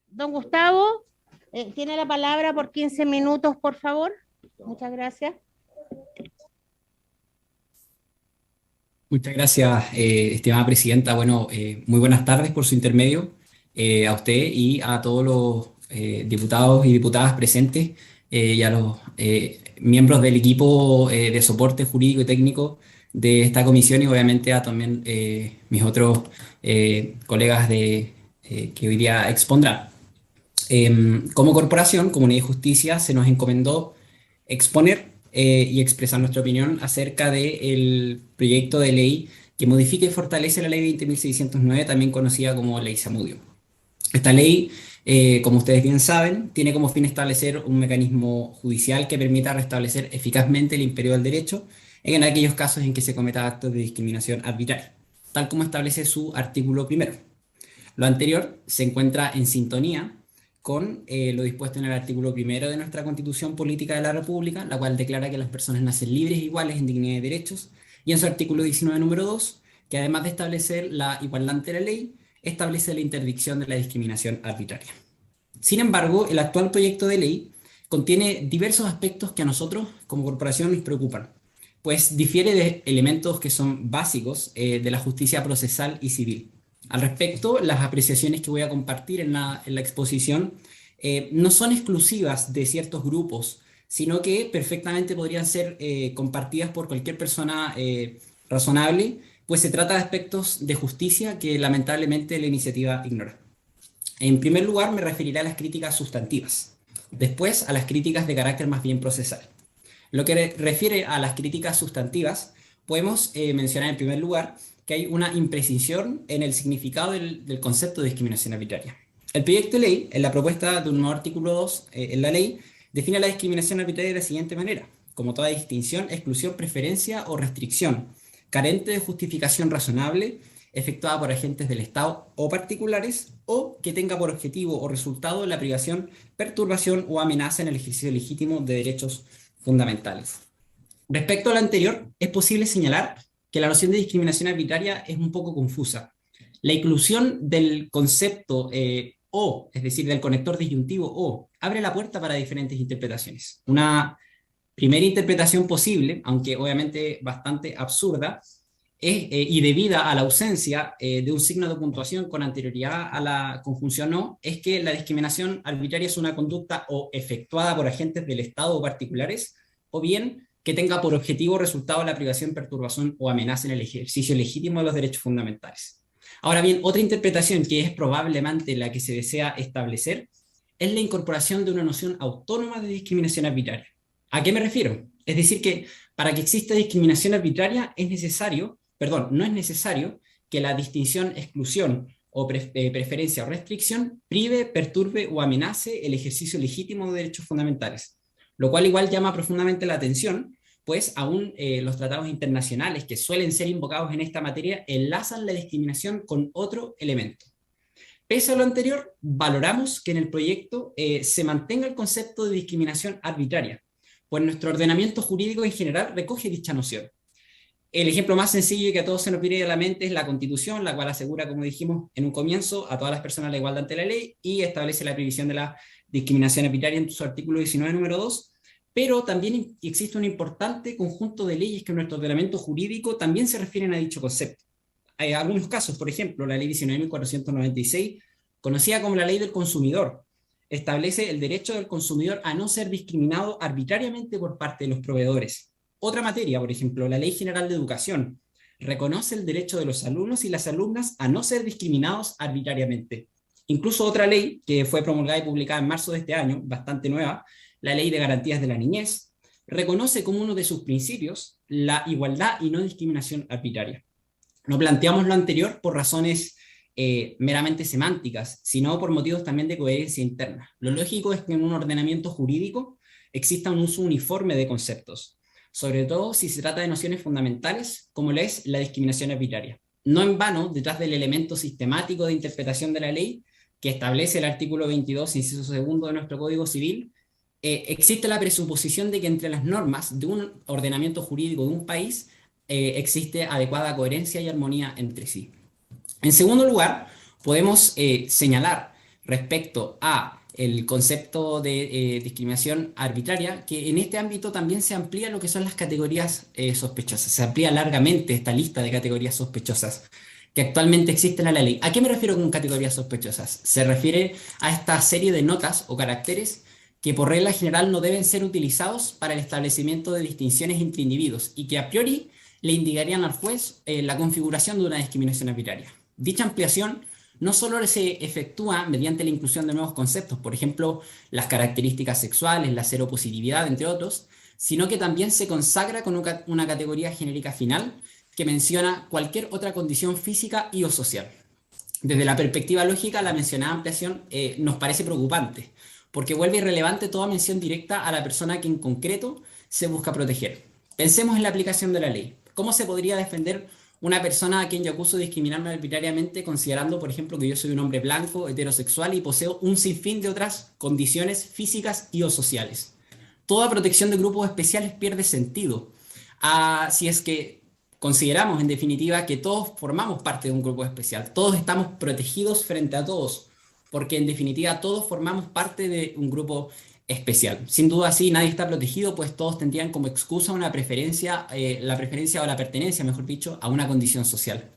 Don Gustavo, tiene la palabra por 15 minutos, por favor. Muchas gracias. Muchas gracias, estimada presidenta. Bueno, muy buenas tardes por su intermedio a usted y a todos los diputados y diputadas presentes y a los miembros del equipo de soporte jurídico y técnico de esta comisión y obviamente a también mis otros colegas que hoy día expondrán. Como corporación, Comunidad y Justicia, se nos encomendó exponer y expresar nuestra opinión acerca del proyecto de ley que modifica y fortalece la ley 20.609, también conocida como Ley Zamudio. Esta ley, como ustedes bien saben, tiene como fin establecer un mecanismo judicial que permita restablecer eficazmente el imperio del derecho en aquellos casos en que se cometa actos de discriminación arbitraria, tal como establece su artículo primero. Lo anterior se encuentra en sintonía con lo dispuesto en el artículo primero de nuestra Constitución Política de la República, la cual declara que las personas nacen libres e iguales en dignidad y derechos, y en su artículo 19, número 2, que además de establecer la igualdad ante la ley, establece la interdicción de la discriminación arbitraria. Sin embargo, el actual proyecto de ley contiene diversos aspectos que a nosotros como corporación nos preocupan, pues difiere de elementos que son básicos de la justicia procesal y civil. Al respecto, las apreciaciones que voy a compartir en la exposición no son exclusivas de ciertos grupos, sino que perfectamente podrían ser compartidas por cualquier persona razonable, pues se trata de aspectos de justicia que lamentablemente la iniciativa ignora. En primer lugar, me referiré a las críticas sustantivas, después a las críticas de carácter más bien procesal. Lo que refiere a las críticas sustantivas, podemos mencionar en primer lugar que hay una imprecisión en el significado del concepto de discriminación arbitraria. El proyecto de ley, en la propuesta de un nuevo artículo 2 en la ley, define la discriminación arbitraria de la siguiente manera: como toda distinción, exclusión, preferencia o restricción, carente de justificación razonable, efectuada por agentes del Estado o particulares, o que tenga por objetivo o resultado la privación, perturbación o amenaza en el ejercicio legítimo de derechos fundamentales. Respecto a lo anterior, es posible señalar que la noción de discriminación arbitraria es un poco confusa. La inclusión del concepto o, es decir, del conector disyuntivo o, abre la puerta para diferentes interpretaciones. Una primera interpretación posible, aunque obviamente bastante absurda, y debida a la ausencia de un signo de puntuación con anterioridad a la conjunción o, es que la discriminación arbitraria es una conducta o efectuada por agentes del Estado o particulares, o bien que tenga por objetivo o resultado la privación, perturbación o amenaza en el ejercicio legítimo de los derechos fundamentales. Ahora bien, otra interpretación que es probablemente la que se desea establecer es la incorporación de una noción autónoma de discriminación arbitraria. ¿A qué me refiero? Es decir, que para que exista discriminación arbitraria es necesario, perdón, no es necesario que la distinción, exclusión o preferencia o restricción prive, perturbe o amenace el ejercicio legítimo de derechos fundamentales, lo cual igual llama profundamente la atención, pues aún los tratados internacionales que suelen ser invocados en esta materia enlazan la discriminación con otro elemento. Pese a lo anterior, valoramos que en el proyecto se mantenga el concepto de discriminación arbitraria, pues nuestro ordenamiento jurídico en general recoge dicha noción. El ejemplo más sencillo y que a todos se nos viene a la mente es la Constitución, la cual asegura, como dijimos en un comienzo, a todas las personas la igualdad ante la ley y establece la prohibición de la discriminación arbitraria en su artículo 19, número 2, pero también existe un importante conjunto de leyes que en nuestro ordenamiento jurídico también se refieren a dicho concepto. Hay algunos casos, por ejemplo, la ley 19.496, conocida como la ley del consumidor, establece el derecho del consumidor a no ser discriminado arbitrariamente por parte de los proveedores. Otra materia, por ejemplo, la Ley General de Educación, reconoce el derecho de los alumnos y las alumnas a no ser discriminados arbitrariamente. Incluso otra ley que fue promulgada y publicada en marzo de este año, bastante nueva, la Ley de Garantías de la Niñez, reconoce como uno de sus principios la igualdad y no discriminación arbitraria. No planteamos lo anterior por razones meramente semánticas, sino por motivos también de coherencia interna. Lo lógico es que en un ordenamiento jurídico exista un uso uniforme de conceptos, sobre todo si se trata de nociones fundamentales como lo es la discriminación arbitraria. No en vano, detrás del elemento sistemático de interpretación de la ley, que establece el artículo 22, inciso segundo de nuestro Código Civil, existe la presuposición de que entre las normas de un ordenamiento jurídico de un país existe adecuada coherencia y armonía entre sí. En segundo lugar, podemos señalar respecto a el concepto de discriminación arbitraria, que en este ámbito también se amplía lo que son las categorías sospechosas. Se amplía largamente esta lista de categorías sospechosas que actualmente existen en la ley. ¿A qué me refiero con categorías sospechosas? Se refiere a esta serie de notas o caracteres que por regla general no deben ser utilizados para el establecimiento de distinciones entre individuos y que a priori le indicarían al juez la configuración de una discriminación arbitraria. Dicha ampliación no solo se efectúa mediante la inclusión de nuevos conceptos, por ejemplo, las características sexuales, la seropositividad, entre otros, sino que también se consagra con una categoría genérica final que menciona cualquier otra condición física y o social. Desde la perspectiva lógica, la mencionada ampliación nos parece preocupante, porque vuelve irrelevante toda mención directa a la persona que en concreto se busca proteger. Pensemos en la aplicación de la ley. ¿Cómo se podría defender una persona a quien yo acuso de discriminarme arbitrariamente, considerando, por ejemplo, que yo soy un hombre blanco, heterosexual y poseo un sinfín de otras condiciones físicas y o sociales? Toda protección de grupos especiales pierde sentido. Si es que consideramos, en definitiva, que todos formamos parte de un grupo especial, todos estamos protegidos frente a todos, porque en definitiva todos formamos parte de un grupo especial. Sin duda, sí, nadie está protegido, pues todos tendrían como excusa una preferencia, la preferencia o la pertenencia, mejor dicho, a una condición social.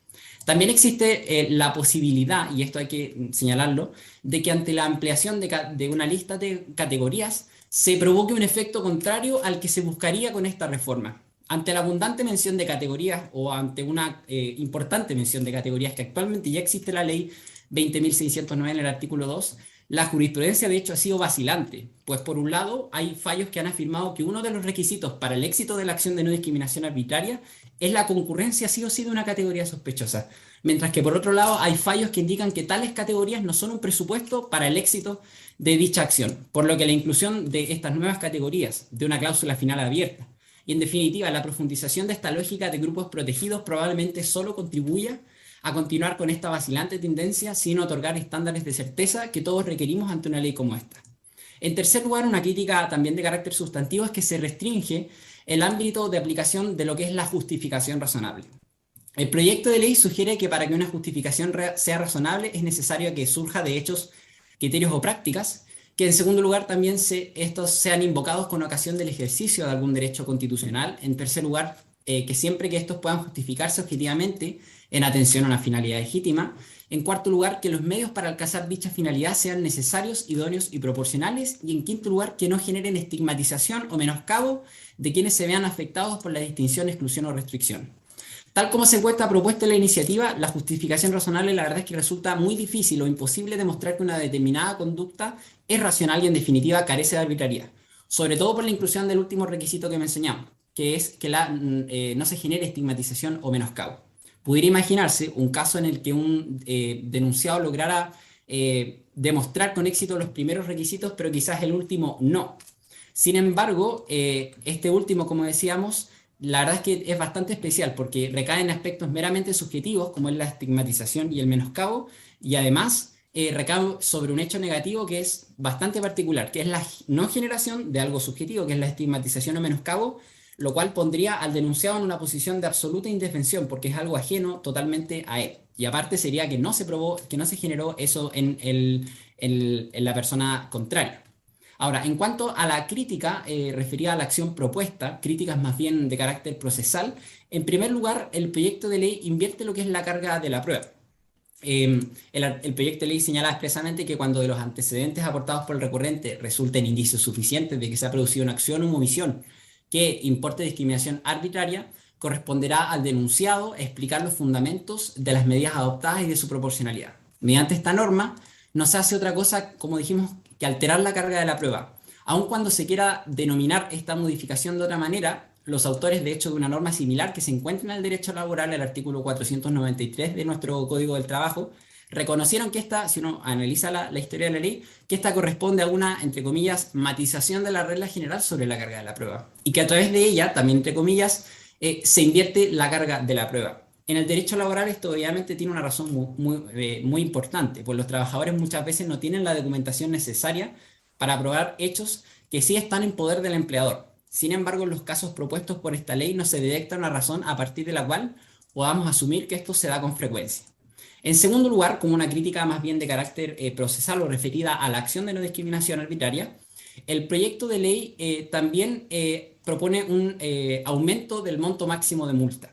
También existe la posibilidad, y esto hay que señalarlo, de que ante la ampliación de una lista de categorías se provoque un efecto contrario al que se buscaría con esta reforma. Ante la abundante mención de categorías o ante una importante mención de categorías que actualmente ya existe la ley 20.609 en el artículo 2, la jurisprudencia de hecho ha sido vacilante, pues por un lado hay fallos que han afirmado que uno de los requisitos para el éxito de la acción de no discriminación arbitraria es la concurrencia sí o sí de una categoría sospechosa, mientras que por otro lado hay fallos que indican que tales categorías no son un presupuesto para el éxito de dicha acción, por lo que la inclusión de estas nuevas categorías, de una cláusula final abierta, y en definitiva la profundización de esta lógica de grupos protegidos probablemente solo contribuya a continuar con esta vacilante tendencia sin otorgar estándares de certeza que todos requerimos ante una ley como esta. En tercer lugar, una crítica también de carácter sustantivo es que se restringe el ámbito de aplicación de lo que es la justificación razonable. El proyecto de ley sugiere que para que una justificación sea razonable es necesario que surja de hechos, criterios o prácticas, que en segundo lugar también estos sean invocados con ocasión del ejercicio de algún derecho constitucional. En tercer lugar, que siempre que estos puedan justificarse objetivamente en atención a una finalidad legítima. En cuarto lugar, que los medios para alcanzar dicha finalidad sean necesarios, idóneos y proporcionales. Y en quinto lugar, que no generen estigmatización o menoscabo de quienes se vean afectados por la distinción, exclusión o restricción. Tal como se encuentra propuesta en la iniciativa, la justificación razonable la verdad es que resulta muy difícil o imposible demostrar que una determinada conducta es racional y en definitiva carece de arbitrariedad, sobre todo por la inclusión del último requisito que mencionamos, que es que no se genere estigmatización o menoscabo. Pudiera imaginarse un caso en el que un denunciado lograra demostrar con éxito los primeros requisitos, pero quizás el último no. Sin embargo, este último, como decíamos, la verdad es que es bastante especial porque recae en aspectos meramente subjetivos, como es la estigmatización y el menoscabo, y además recae sobre un hecho negativo que es bastante particular, que es la no generación de algo subjetivo, que es la estigmatización o menoscabo, lo cual pondría al denunciado en una posición de absoluta indefensión porque es algo ajeno totalmente a él. Y aparte sería que no se probó, que no se generó eso en la persona contraria. Ahora, en cuanto a la crítica referida a la acción propuesta, críticas más bien de carácter procesal, en primer lugar, el proyecto de ley invierte lo que es la carga de la prueba. El proyecto de ley señala expresamente que cuando de los antecedentes aportados por el recurrente resulten indicios suficientes de que se ha producido una acción o omisión que importe discriminación arbitraria, corresponderá al denunciado explicar los fundamentos de las medidas adoptadas y de su proporcionalidad. Mediante esta norma, no se hace otra cosa, como dijimos, que alterar la carga de la prueba. Aun cuando se quiera denominar esta modificación de otra manera, los autores, de hecho, de una norma similar que se encuentra en el derecho laboral, el artículo 493 de nuestro Código del Trabajo, reconocieron que esta, si uno analiza la historia de la ley, que esta corresponde a una, entre comillas, matización de la regla general sobre la carga de la prueba. Y que a través de ella, también entre comillas, se invierte la carga de la prueba. En el derecho laboral esto obviamente tiene una razón muy importante, pues los trabajadores muchas veces no tienen la documentación necesaria para probar hechos que sí están en poder del empleador. Sin embargo, en los casos propuestos por esta ley no se detecta una razón a partir de la cual podamos asumir que esto se da con frecuencia. En segundo lugar, como una crítica más bien de carácter procesal o referida a la acción de no discriminación arbitraria, el proyecto de ley también propone un aumento del monto máximo de multa.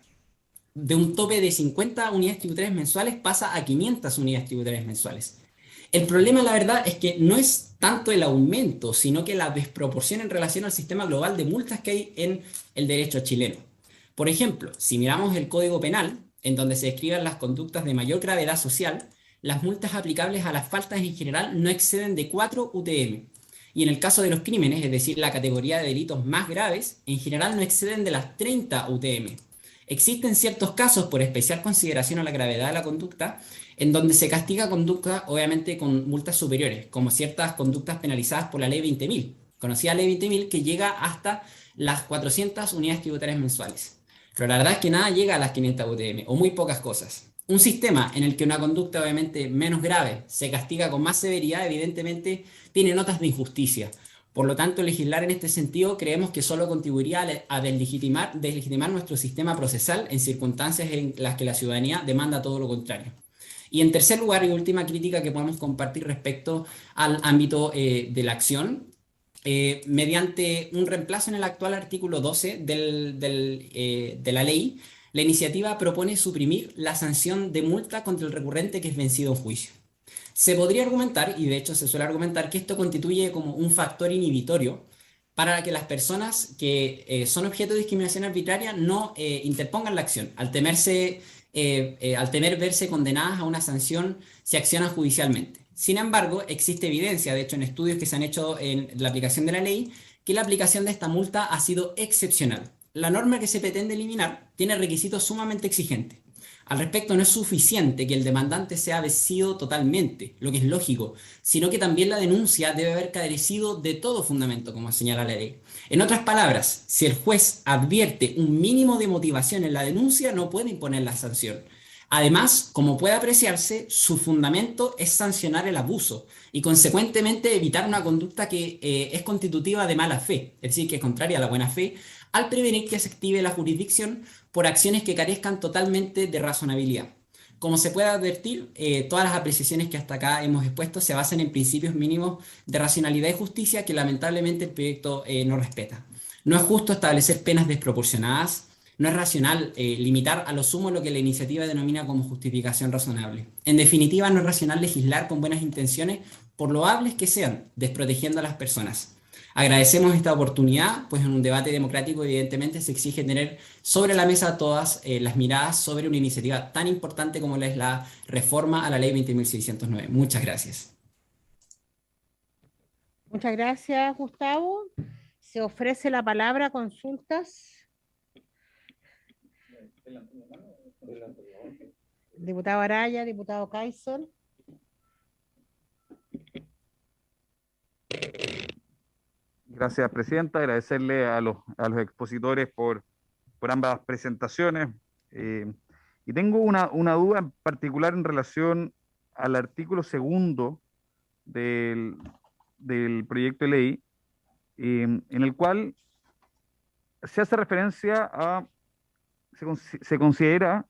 De un tope de 50 unidades tributarias mensuales pasa a 500 unidades tributarias mensuales. El problema, la verdad, es que no es tanto el aumento, sino que la desproporción en relación al sistema global de multas que hay en el derecho chileno. Por ejemplo, si miramos el Código Penal, en donde se describen las conductas de mayor gravedad social, las multas aplicables a las faltas en general no exceden de 4 UTM. Y en el caso de los crímenes, es decir, la categoría de delitos más graves, en general no exceden de las 30 UTM. Existen ciertos casos, por especial consideración a la gravedad de la conducta, en donde se castiga conducta, obviamente, con multas superiores, como ciertas conductas penalizadas por la ley 20.000, conocida ley 20.000, que llega hasta las 400 unidades tributarias mensuales. Pero la verdad es que nada llega a las 500 UTM, o muy pocas cosas. Un sistema en el que una conducta obviamente menos grave se castiga con más severidad, evidentemente tiene notas de injusticia. Por lo tanto, legislar en este sentido creemos que solo contribuiría a deslegitimar nuestro sistema procesal en circunstancias en las que la ciudadanía demanda todo lo contrario. Y en tercer lugar, y última crítica que podemos compartir respecto al ámbito de la acción, mediante un reemplazo en el actual artículo 12 de la ley, la iniciativa propone suprimir la sanción de multa contra el recurrente que es vencido en juicio. Se podría argumentar, y de hecho se suele argumentar, que esto constituye como un factor inhibitorio para que las personas que son objeto de discriminación arbitraria no interpongan la acción, al temer verse condenadas a una sanción si accionan judicialmente. Sin embargo, existe evidencia, de hecho en estudios que se han hecho en la aplicación de la ley, que la aplicación de esta multa ha sido excepcional. La norma que se pretende eliminar tiene requisitos sumamente exigentes. Al respecto, no es suficiente que el demandante sea vencido totalmente, lo que es lógico, sino que también la denuncia debe haber carecido de todo fundamento, como señala la ley. En otras palabras, si el juez advierte un mínimo de motivación en la denuncia, no puede imponer la sanción. Además, como puede apreciarse, su fundamento es sancionar el abuso y, consecuentemente, evitar una conducta que es constitutiva de mala fe, es decir, que es contraria a la buena fe, al prevenir que se active la jurisdicción por acciones que carezcan totalmente de razonabilidad. Como se puede advertir, todas las apreciaciones que hasta acá hemos expuesto se basan en principios mínimos de racionalidad y justicia que lamentablemente el proyecto no respeta. No es justo establecer penas desproporcionadas, no es racional limitar a lo sumo lo que la iniciativa denomina como justificación razonable. En definitiva, no es racional legislar con buenas intenciones, por loables que sean, desprotegiendo a las personas. Agradecemos esta oportunidad, pues en un debate democrático evidentemente se exige tener sobre la mesa todas las miradas sobre una iniciativa tan importante como es la reforma a la ley 20.609. Muchas gracias. Muchas gracias, Gustavo. Se ofrece la palabra a consultas. Diputado Araya, diputado Kaiser. Gracias, Presidenta. Agradecerle a los expositores por ambas presentaciones. Y tengo una duda en particular en relación al artículo segundo del proyecto de ley, en el cual se hace referencia a, se considerará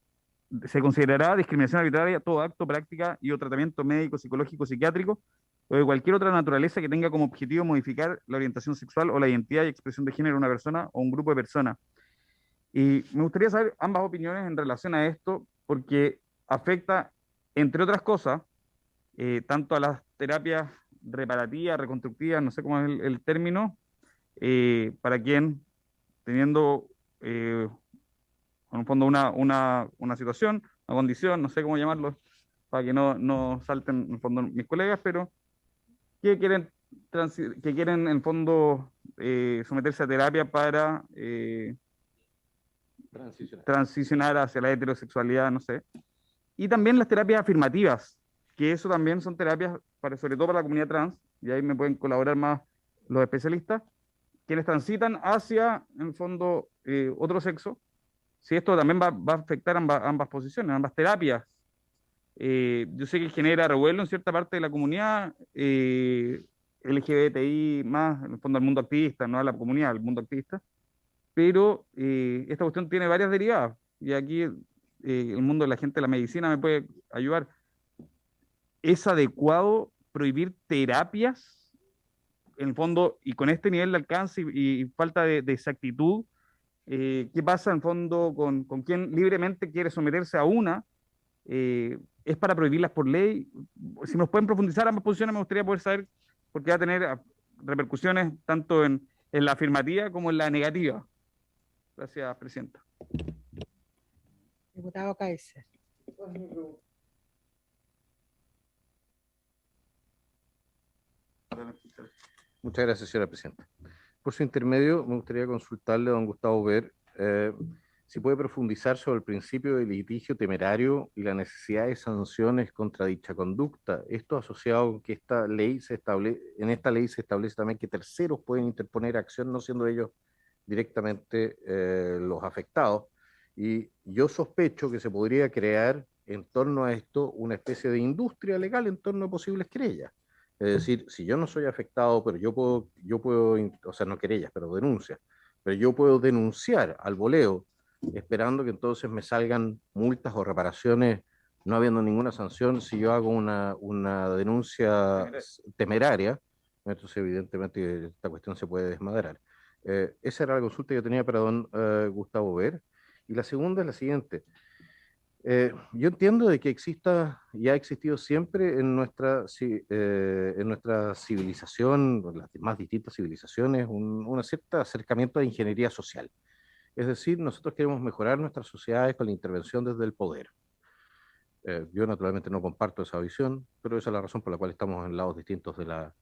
discriminación arbitraria todo acto, práctica y o tratamiento médico, psicológico, psiquiátrico o de cualquier otra naturaleza que tenga como objetivo modificar la orientación sexual o la identidad y expresión de género de una persona o un grupo de personas. Y me gustaría saber ambas opiniones en relación a esto, porque afecta, entre otras cosas, tanto a las terapias reparativas, reconstructivas, no sé cómo es el término, para quien, teniendo en el fondo una situación, una condición, no sé cómo llamarlo, para que no salten en el fondo mis colegas, pero que quieren en el fondo someterse a terapia para transicionar hacia la heterosexualidad, no sé. Y también las terapias afirmativas, que eso también son terapias sobre todo para la comunidad trans, y ahí me pueden colaborar más los especialistas, quienes transitan hacia, en el fondo, otro sexo. Si esto también va a afectar ambas posiciones, ambas terapias. Yo sé que genera revuelo en cierta parte de la comunidad LGBTI, más en el fondo al mundo activista, no a la comunidad, al mundo activista, pero esta cuestión tiene varias derivadas, y aquí el mundo de la gente de la medicina me puede ayudar. ¿Es adecuado prohibir terapias, en el fondo, y con este nivel de alcance y falta de exactitud? ¿Qué pasa en el fondo con quien libremente quiere someterse a una? ¿Es para prohibirlas por ley? Si nos pueden profundizar ambas posiciones, me gustaría poder saber, porque va a tener repercusiones tanto en la afirmativa como en la negativa. Gracias, Presidenta. Diputado Kaiser. Muchas gracias, señora Presidenta. Por su intermedio, me gustaría consultarle a don Gustavo Ver si puede profundizar sobre el principio de litigio temerario y la necesidad de sanciones contra dicha conducta. Esto asociado con que en esta ley se establece también que terceros pueden interponer acción, no siendo ellos directamente los afectados. Y yo sospecho que se podría crear en torno a esto una especie de industria legal en torno a posibles querellas. Es decir, si yo no soy afectado, pero yo puedo, o sea, no querellas, pero denuncias, pero yo puedo denunciar al voleo, esperando que entonces me salgan multas o reparaciones, no habiendo ninguna sanción, si yo hago una denuncia temeraria, entonces evidentemente esta cuestión se puede desmadrar. Esa era la consulta que yo tenía para don Gustavo Ver. Y la segunda es la siguiente. Yo entiendo de que exista y ha existido siempre en nuestra civilización, en las más distintas civilizaciones, un cierto acercamiento a ingeniería social. Es decir, nosotros queremos mejorar nuestras sociedades con la intervención desde el poder. Yo naturalmente no comparto esa visión, pero esa es la razón por la cual estamos en lados distintos de la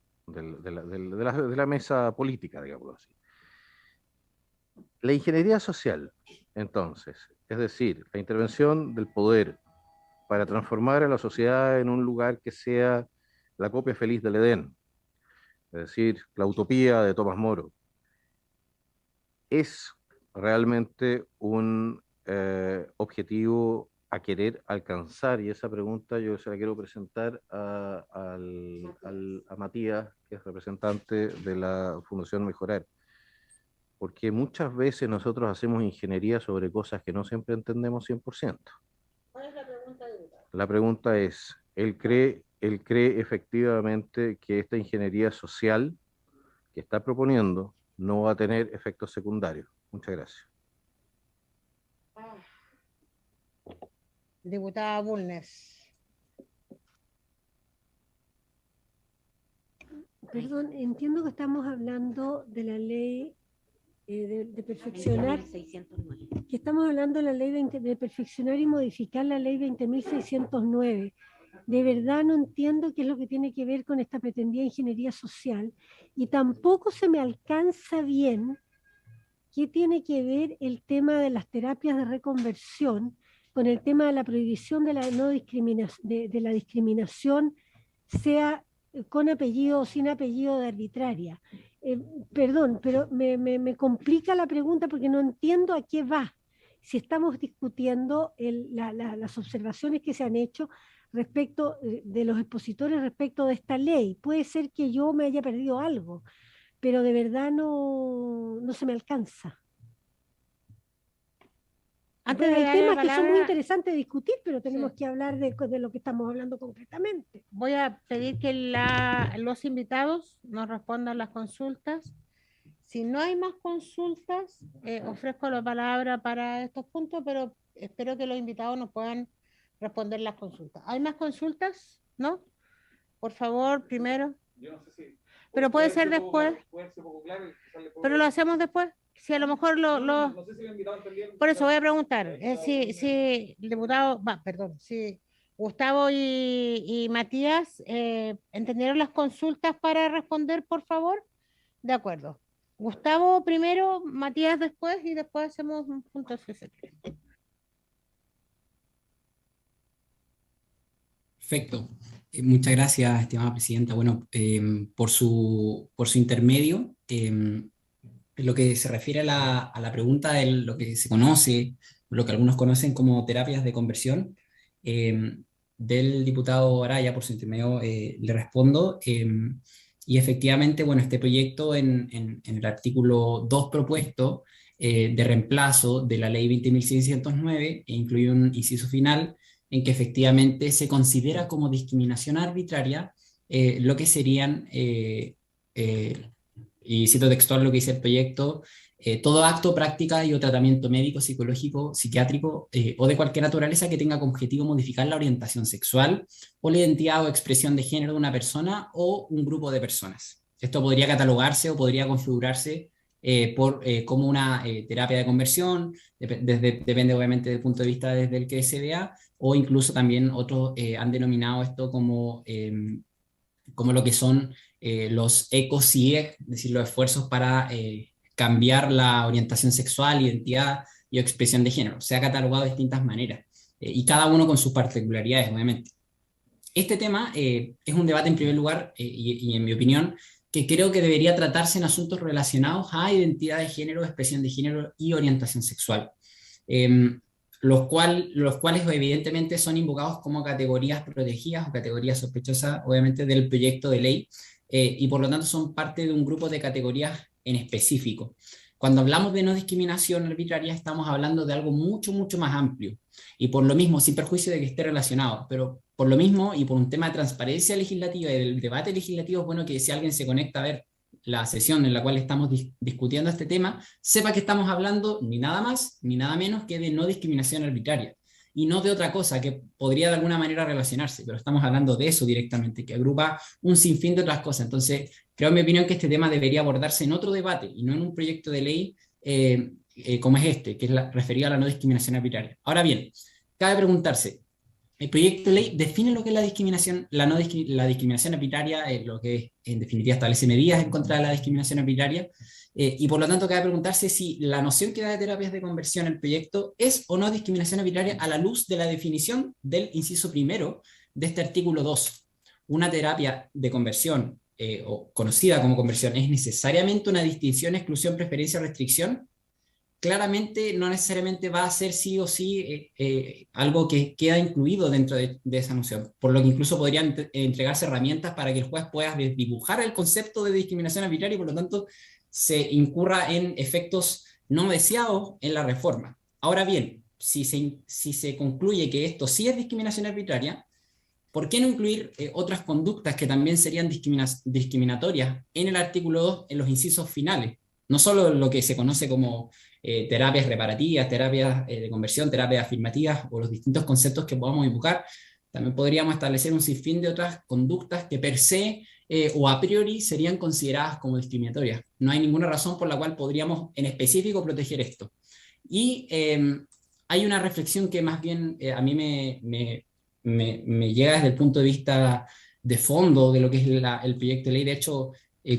mesa política, digámoslo así. La ingeniería social, entonces, es decir, la intervención del poder para transformar a la sociedad en un lugar que sea la copia feliz del Edén, es decir, la utopía de Tomás Moro, es realmente un objetivo a querer alcanzar, y esa pregunta yo se la quiero presentar a Matías, que es representante de la Fundación Mejorar. Porque muchas veces nosotros hacemos ingeniería sobre cosas que no siempre entendemos 100%. ¿Cuál es la pregunta, diputado? La pregunta es, ¿él cree efectivamente que esta ingeniería social que está proponiendo no va a tener efectos secundarios? Muchas gracias. Diputada Bulnes. Perdón, entiendo que estamos hablando de la ley de perfeccionar, que estamos hablando de la ley de perfeccionar y modificar la ley 20.609. De verdad no entiendo qué es lo que tiene que ver con esta pretendida ingeniería social, y tampoco se me alcanza bien qué tiene que ver el tema de las terapias de reconversión con el tema de la prohibición de la no discriminación, de la discriminación, sea con apellido o sin apellido, de arbitraria. Perdón, pero me complica la pregunta porque no entiendo a qué va. Si estamos discutiendo las observaciones que se han hecho respecto de los expositores respecto de esta ley, puede ser que yo me haya perdido algo, pero de verdad no se me alcanza. Antes de Hay darle la temas que son muy palabra, interesantes de discutir, pero tenemos sí, que hablar de lo que estamos hablando concretamente. voy a pedir que los invitados nos respondan las consultas. Si no hay más consultas, ofrezco la palabra para estos puntos, pero espero que los invitados nos puedan responder las consultas. ¿Hay más consultas? ¿No? Por favor, primero. Yo no sé si... Pero puede ser después. Puede ser poco claro y sale poco Pero lo hacemos después. Si a lo mejor No sé si los invitados entendieron. Por eso voy a preguntar, si el diputado, si Gustavo y Matías entendieron las consultas para responder, por favor. De acuerdo. Gustavo primero, Matías después, y después hacemos un punto CC. Perfecto. Muchas gracias, estimada presidenta. Bueno, por su intermedio, en lo que se refiere a la pregunta de lo que se conoce, lo que algunos conocen como terapias de conversión, del diputado Araya, por su intermedio, le respondo. Y efectivamente, bueno, este proyecto en el artículo 2 propuesto de reemplazo de la ley 20.609 e incluye un inciso final en que efectivamente se considera como discriminación arbitraria lo que serían, y cito textual lo que dice el proyecto, todo acto, práctica y o tratamiento médico, psicológico, psiquiátrico o de cualquier naturaleza que tenga como objetivo modificar la orientación sexual o la identidad o expresión de género de una persona o un grupo de personas. Esto podría catalogarse o podría configurarse como una terapia de conversión, depende obviamente del punto de vista desde el que se vea, o incluso también otros han denominado esto como lo que son los ECO-CIEC, es decir, los esfuerzos para cambiar la orientación sexual, identidad y expresión de género. Se ha catalogado de distintas maneras, y cada uno con sus particularidades, obviamente. Este tema es un debate en primer lugar, y en mi opinión, que creo que debería tratarse en asuntos relacionados a identidad de género, expresión de género y orientación sexual. Los cuales evidentemente son invocados como categorías protegidas o categorías sospechosas, obviamente, del proyecto de ley, y por lo tanto son parte de un grupo de categorías en específico. Cuando hablamos de no discriminación arbitraria, estamos hablando de algo mucho, mucho más amplio, y por lo mismo, sin perjuicio de que esté relacionado, pero por lo mismo y por un tema de transparencia legislativa y del debate legislativo, es bueno que si alguien se conecta a ver la sesión en la cual estamos discutiendo este tema, sepa que estamos hablando ni nada más ni nada menos que de no discriminación arbitraria, y no de otra cosa que podría de alguna manera relacionarse, pero estamos hablando de eso directamente, que agrupa un sinfín de otras cosas. Entonces, creo en mi opinión que este tema debería abordarse en otro debate y no en un proyecto de ley como es este, que es referido a la no discriminación arbitraria. Ahora bien, cabe preguntarse, el proyecto de ley define lo que es la discriminación, la discriminación arbitraria, lo que en definitiva establece medidas en contra de la discriminación arbitraria, y por lo tanto cabe preguntarse si la noción que da de terapias de conversión el proyecto es o no discriminación arbitraria a la luz de la definición del inciso primero de este artículo 2. Una terapia de conversión, o conocida como conversión, ¿es necesariamente una distinción, exclusión, preferencia o restricción? Claramente no necesariamente va a ser sí o sí algo que queda incluido dentro de esa noción, por lo que incluso podrían entregarse herramientas para que el juez pueda dibujar el concepto de discriminación arbitraria y por lo tanto se incurra en efectos no deseados en la reforma. Ahora bien, si se concluye que esto sí es discriminación arbitraria, ¿por qué no incluir otras conductas que también serían discriminatorias en el artículo 2 en los incisos finales? No solo lo que se conoce como terapias reparativas, terapias de conversión, terapias afirmativas o los distintos conceptos que podamos invocar, también podríamos establecer un sinfín de otras conductas que per se o a priori serían consideradas como discriminatorias. No hay ninguna razón por la cual podríamos en específico proteger esto. Y hay una reflexión que más bien a mí me llega desde el punto de vista de fondo de lo que es el proyecto de ley. De hecho,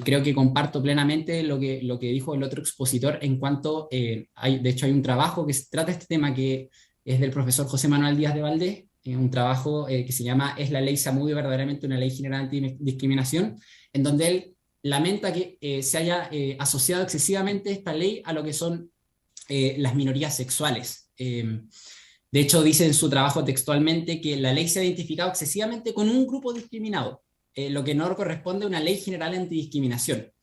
creo que comparto plenamente lo que dijo el otro expositor en cuanto, de hecho hay un trabajo que trata este tema que es del profesor José Manuel Díaz de Valdés, un trabajo que se llama ¿Es la ley Zamudio verdaderamente una ley general antidiscriminación?, en donde él lamenta que se haya asociado excesivamente esta ley a lo que son las minorías sexuales. De hecho, dice en su trabajo textualmente que la ley se ha identificado excesivamente con un grupo discriminado, lo que no corresponde a una ley general antidiscriminación.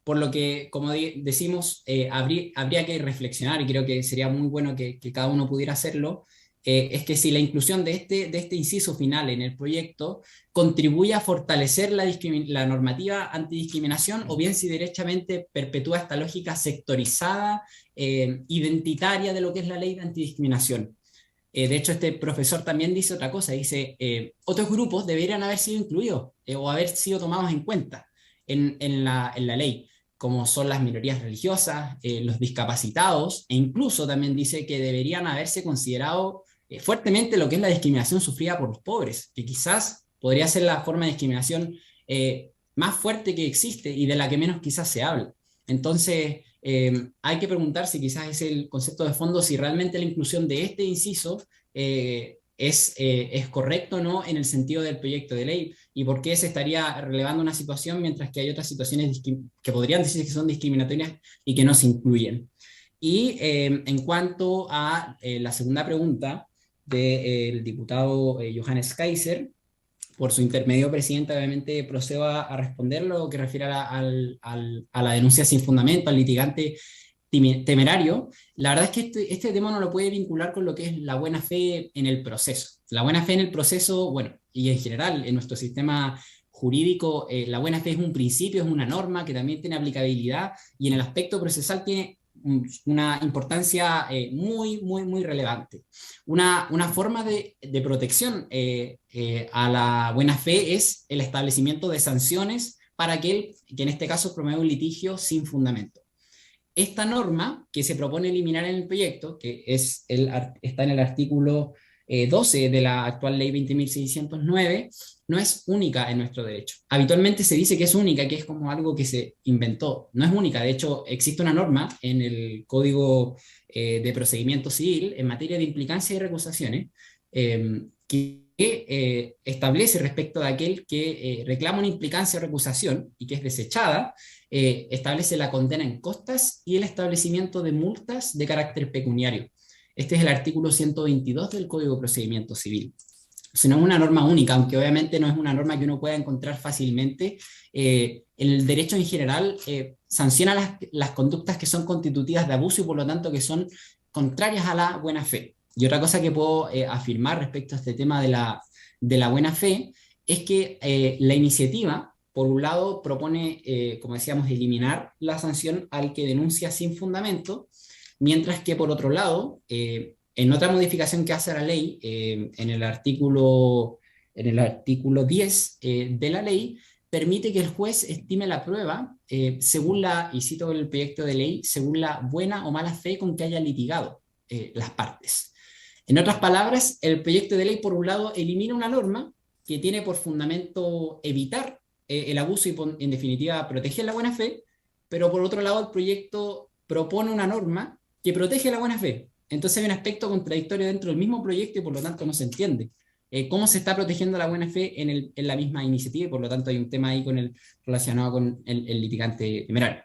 Por lo que, como decimos, habría que reflexionar, y creo que sería muy bueno que cada uno pudiera hacerlo, es que si la inclusión de este inciso final en el proyecto contribuye a fortalecer la normativa antidiscriminación, o bien si derechamente perpetúa esta lógica sectorizada, identitaria de lo que es la ley de antidiscriminación. De hecho, este profesor también dice otra cosa, dice, otros grupos deberían haber sido incluidos o haber sido tomados en cuenta en la ley, como son las minorías religiosas, los discapacitados, e incluso también dice que deberían haberse considerado fuertemente lo que es la discriminación sufrida por los pobres, que quizás podría ser la forma de discriminación más fuerte que existe y de la que menos quizás se habla. Entonces, hay que preguntar si quizás es el concepto de fondo, si realmente la inclusión de este inciso es correcto o no en el sentido del proyecto de ley, y por qué se estaría relevando una situación mientras que hay otras situaciones que podrían decir que son discriminatorias y que no se incluyen. Y en cuanto a la segunda pregunta del diputado Johannes Kaiser, por su intermedio, presidente, obviamente procedo a responder lo que refiere a la denuncia sin fundamento, al litigante temerario, la verdad es que este tema no lo puede vincular con lo que es la buena fe en el proceso. La buena fe en el proceso, bueno, y en general en nuestro sistema jurídico, la buena fe es un principio, es una norma que también tiene aplicabilidad y en el aspecto procesal tiene una importancia muy relevante. Una forma de protección a la buena fe es el establecimiento de sanciones para aquel que en este caso promueve un litigio sin fundamento. Esta norma que se propone eliminar en el proyecto, que está en el artículo 12 de la actual ley 20.609, no es única en nuestro derecho. Habitualmente se dice que es única, que es como algo que se inventó. No es única, de hecho existe una norma en el Código de Procedimiento Civil en materia de implicancia y recusaciones que establece respecto de aquel que reclama una implicancia o recusación y que es desechada, establece la condena en costas y el establecimiento de multas de carácter pecuniario. Este es el artículo 122 del Código de Procedimiento Civil. Si no es una norma única, aunque obviamente no es una norma que uno pueda encontrar fácilmente, el derecho en general sanciona las conductas que son constitutivas de abuso y por lo tanto que son contrarias a la buena fe. Y otra cosa que puedo afirmar respecto a este tema de la buena fe es que la iniciativa, por un lado, propone, como decíamos, eliminar la sanción al que denuncia sin fundamento, mientras que por otro lado, en otra modificación que hace la ley, en el artículo 10 de la ley, permite que el juez estime la prueba según y cito el proyecto de ley, según la buena o mala fe con que haya litigado las partes. En otras palabras, el proyecto de ley, por un lado, elimina una norma que tiene por fundamento evitar el abuso y, en definitiva, proteger la buena fe, pero por otro lado, el proyecto propone una norma que protege la buena fe. Entonces hay un aspecto contradictorio dentro del mismo proyecto y por lo tanto no se entiende cómo se está protegiendo la buena fe en la misma iniciativa y por lo tanto hay un tema ahí relacionado con el litigante temerario.